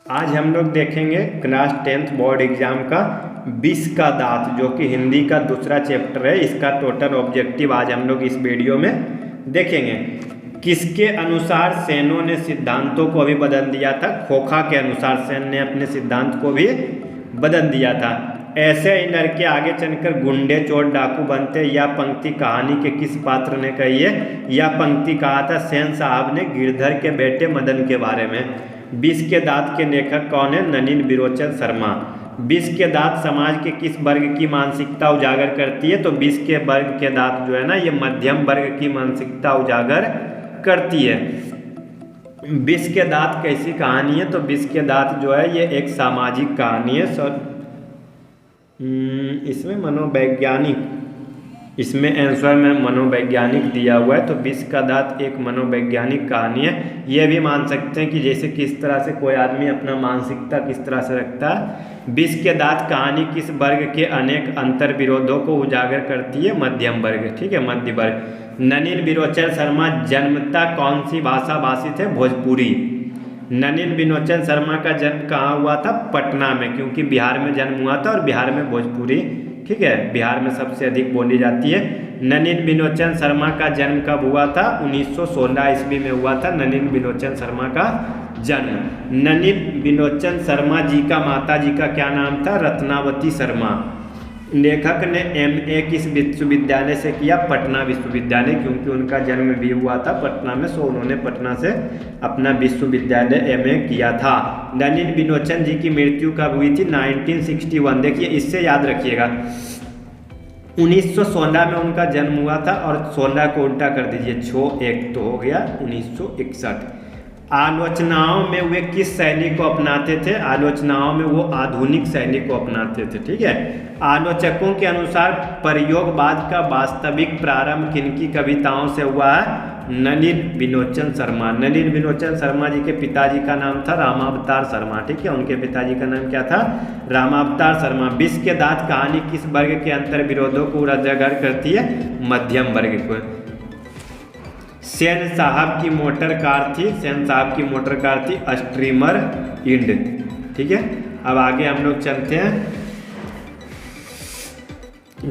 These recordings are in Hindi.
आज हम लोग देखेंगे क्लास 10th बोर्ड एग्जाम का विष का दांत, जो कि हिंदी का दूसरा चैप्टर है। इसका टोटल ऑब्जेक्टिव आज हम लोग इस वीडियो में देखेंगे। किसके अनुसार सेनों ने सिद्धांतों को भी बदल दिया था? खोखा के अनुसार सेन ने अपने सिद्धांत को भी बदल दिया था। ऐसे ही लड़के आगे चलकर गुंडे चोर डाकू बनते। यह पंक्ति कहानी के किस पात्र ने कही है? यह पंक्ति कहा था सेन साहब ने गिरधर के बेटे मदन के बारे में। विष के दांत के लेखक कौन है? नलिन बिरोचन शर्मा। विष के दांत समाज के किस वर्ग की मानसिकता उजागर करती है? तो विष के वर्ग के दांत जो है ना, ये मध्यम वर्ग की मानसिकता उजागर करती है। विष के दांत कैसी कहानी है? तो विष के दांत जो है ये एक सामाजिक कहानी है। इसमें मनोवैज्ञानिक, इसमें आंसर में मनोवैज्ञानिक दिया हुआ है, तो विष का दांत एक मनोवैज्ञानिक कहानी है। ये भी मान सकते हैं कि जैसे किस तरह से कोई आदमी अपना मानसिकता किस तरह से रखता है। विष के दांत कहानी किस वर्ग के अनेक अंतर विरोधों को उजागर करती है? मध्यम वर्ग, ठीक है, मध्य वर्ग। नलिन बिरोचन शर्मा जन्मता कौन सी भाषा भाषी थे? भोजपुरी। नलिन बिरोचन शर्मा का जन्म कहाँ हुआ था? पटना में, क्योंकि बिहार में जन्म हुआ था और बिहार में भोजपुरी, ठीक है, बिहार में सबसे अधिक बोली जाती है। नलिन बिरोचन शर्मा का जन्म कब हुआ था? 1916 ईस्वी में हुआ था नलिन बिरोचन शर्मा का जन्म। नलिन बिरोचन शर्मा जी का माता जी का क्या नाम था? रत्नावती शर्मा। लेखक ने MA किस विश्वविद्यालय से किया? पटना विश्वविद्यालय, क्योंकि उनका जन्म भी हुआ था पटना में, सो उन्होंने पटना से अपना विश्वविद्यालय MA किया था। नलिन बिरोचन जी की मृत्यु कब हुई थी? 1961। देखिए, इससे याद रखिएगा 1916 में उनका जन्म हुआ था और 16 को उल्टा कर दीजिए, 1 तो हो गया 1961। आलोचनाओं में वे किस शैली को अपनाते थे? आलोचनाओं में वो आधुनिक शैली को अपनाते थे, ठीक है। आलोचकों के अनुसार प्रयोगवाद का वास्तविक प्रारंभ किनकी कविताओं से हुआ है? नलिन बिरोचन शर्मा। नलिन बिरोचन शर्मा जी के पिताजी का नाम था रामावतार शर्मा, ठीक है, उनके पिताजी का नाम क्या था? रामावतार शर्मा। विष के दांत कहानी किस वर्ग के अंतर विरोधों को उजागर करती है? मध्यम वर्ग को। सेन साहब की मोटर कार थी, सेन साहब की मोटर कार थी स्ट्रीमर इंड, ठीक है। अब आगे हम लोग चलते हैं।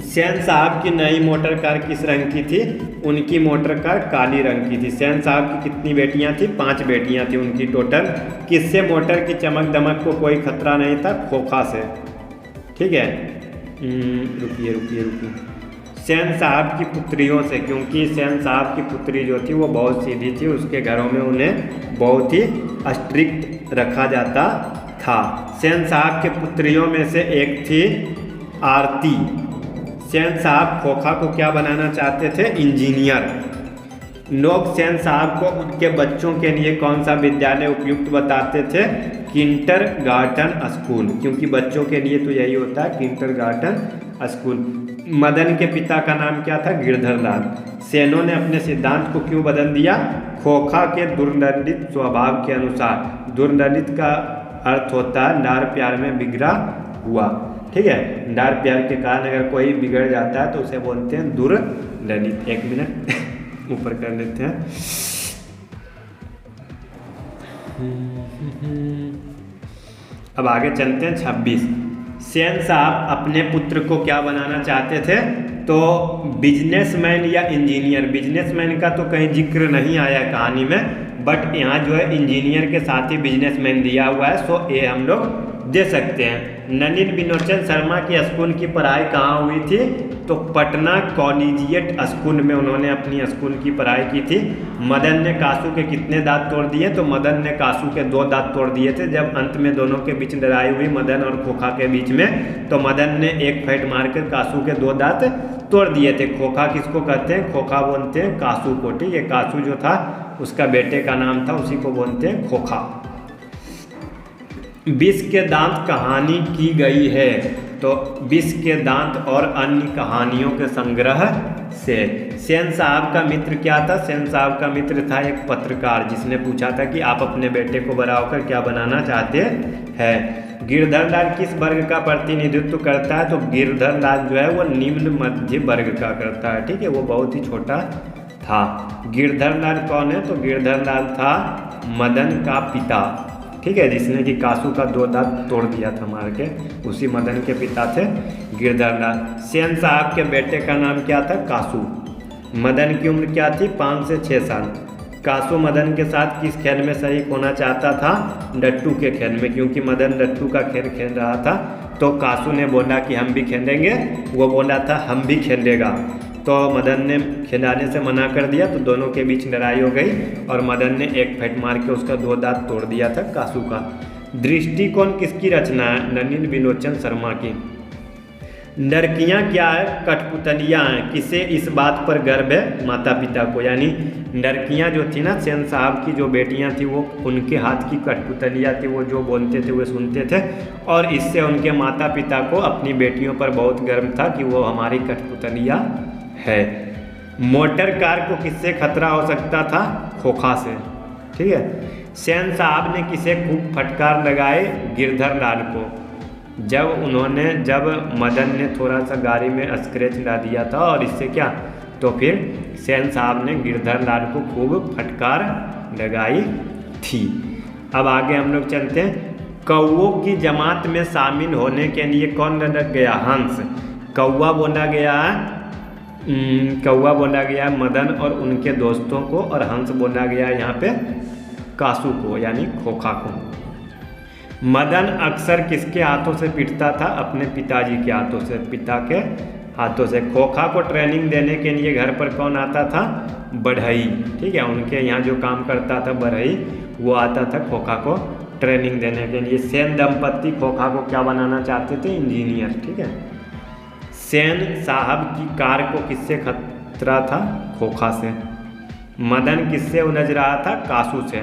सेन साहब की नई मोटर कार किस रंग की थी? उनकी मोटर कार काली रंग की थी। सेन साहब की कितनी बेटियां थी? 5 बेटियां थी उनकी टोटल। किससे मोटर की चमक दमक को कोई खतरा नहीं था? खोखा से, ठीक है। रुकिए सेन साहब की पुत्रियों से, क्योंकि सेन साहब की पुत्री जो थी वो बहुत सीधी थी, उसके घरों में उन्हें बहुत ही स्ट्रिक्ट रखा जाता था। सेन साहब के पुत्रियों में से एक थी आरती। सेन साहब खोखा को क्या बनाना चाहते थे? इंजीनियर। लोग सेन साहब को उनके बच्चों के लिए कौन सा विद्यालय उपयुक्त बताते थे? किंडरगार्टन स्कूल, क्योंकि बच्चों के लिए तो यही होता है, किंडरगार्टन स्कूल। मदन के पिता का नाम क्या था? गिरधर लाल। सेनों ने अपने सिद्धांत को क्यों बदल दिया? खोखा के दुर्ललित स्वभाव के अनुसार। दुर्ललित का अर्थ होता है लाड़ प्यार में बिगड़ा हुआ, ठीक है। लाड़ प्यार के कारण अगर कोई बिगड़ जाता है तो उसे बोलते हैं दुर्ललित। 1 मिनट ऊपर कर लेते हैं। अब आगे चलते हैं 26। सेन साहब अपने पुत्र को क्या बनाना चाहते थे? तो बिजनेसमैन या इंजीनियर। बिजनेसमैन का तो कहीं जिक्र नहीं आया कहानी में, बट यहाँ जो है इंजीनियर के साथ ही बिजनेसमैन दिया हुआ है, सो ये हम लोग दे सकते हैं। नलिन बिरोचन शर्मा की स्कूल की पढ़ाई कहाँ हुई थी? तो पटना कॉलेजिएट स्कूल में उन्होंने अपनी स्कूल की पढ़ाई की थी। मदन ने कासू के कितने दांत तोड़ दिए? तो मदन ने कासू के 2 दांत तोड़ दिए थे। जब अंत में दोनों के बीच लड़ाई हुई मदन और खोखा के बीच में, तो मदन ने एक फैट मारकर कासू के 2 दांत तोड़ दिए थे। खोखा किसको कहते हैं? खोखा बोलते हैं कासू को, ठीक है। कासू जो था उसका बेटे का नाम था, उसी को बोलते हैं खोखा। विष के दांत कहानी की गई है? तो विष के दांत और अन्य कहानियों के संग्रह से। सेन साहब का मित्र क्या था? सेन साहब का मित्र था एक पत्रकार, जिसने पूछा था कि आप अपने बेटे को बड़ा होकर क्या बनाना चाहते हैं? गिरधर लाल किस वर्ग का प्रतिनिधित्व करता है? तो गिरधर लाल जो है वो निम्न मध्य वर्ग का करता है, ठीक है, वो बहुत ही छोटा था। गिरधर लाल कौन है? तो गिरधर लाल था मदन का पिता, ठीक है, जिसने कि कासू का 2 दांत तोड़ दिया था मार के, उसी मदन के पिता थे गिरधर लाल। सेन साहब के बेटे का नाम क्या था? कासू। मदन की उम्र क्या थी? 5 से 6 साल। कासू मदन के साथ किस खेल में शरीक होना चाहता था? डट्टू के खेल में, क्योंकि मदन डट्टू का खेल खेल रहा था। तो कासू ने बोला कि हम भी खेलेंगे, वो बोला था हम भी खेलेगा। तो मदन ने खिलाने से मना कर दिया, तो दोनों के बीच लड़ाई हो गई और मदन ने एक फेंट मार के उसका 2 दांत तोड़ दिया था कासू का। दृष्टिकोण किसकी रचना है? नलिन विलोचन शर्मा की। लड़कियां क्या है? कठपुतलियां हैं। किसे इस बात पर गर्व है? माता पिता को। यानी लड़कियां जो थी ना, सेन साहब की जो बेटियां थी, वो उनके हाथ की कठपुतलियां थी, वो जो बोलते थे वो सुनते थे, और इससे उनके माता पिता को अपनी बेटियों पर बहुत गर्व था कि वो हमारी कठपुतलियां है। मोटर कार को किससे खतरा हो सकता था? खोखा से। ठीक है। सेन साहब ने किसे खूब फटकार लगाए? गिरधर लाल को। जब मदन ने थोड़ा सा गाड़ी में स्क्रैच ला दिया था, और इससे क्या, तो फिर सेन साहब ने गिरधर लाल को खूब फटकार लगाई थी। अब आगे हम लोग चलते हैं। कौओं की जमात में शामिल होने के लिए कौन लड़क गया? हंस। कौआ बोला गया है मदन और उनके दोस्तों को, और हंस बोला गया है यहाँ पे कासू को, यानी खोखा को। मदन अक्सर किसके हाथों से पीटता था? अपने पिताजी के हाथों से, पिता के हाथों से। खोखा को ट्रेनिंग देने के लिए घर पर कौन आता था? बढ़ई। ठीक है, उनके यहाँ जो काम करता था बढ़ई, वो आता था खोखा को ट्रेनिंग देने के लिए। सेन दंपत्ति खोखा को क्या बनाना चाहते थे? इंजीनियर। ठीक है। सेन साहब की कार को किससे खतरा था? खोखा से। मदन किससे उलझ रहा था? कासू से।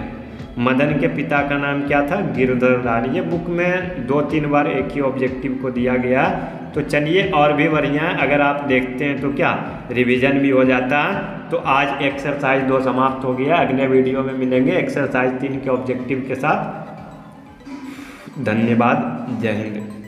मदन के पिता का नाम क्या था? गिरधर लाल। ये बुक में 2-3 बार एक ही ऑब्जेक्टिव को दिया गया। तो चलिए, और भी बढ़िया है, अगर आप देखते हैं तो क्या रिवीजन भी हो जाता है। तो आज एक्सरसाइज 2 समाप्त हो गया। अगले वीडियो में मिलेंगे एक्सरसाइज 3 के ऑब्जेक्टिव के साथ। धन्यवाद। जय हिंद।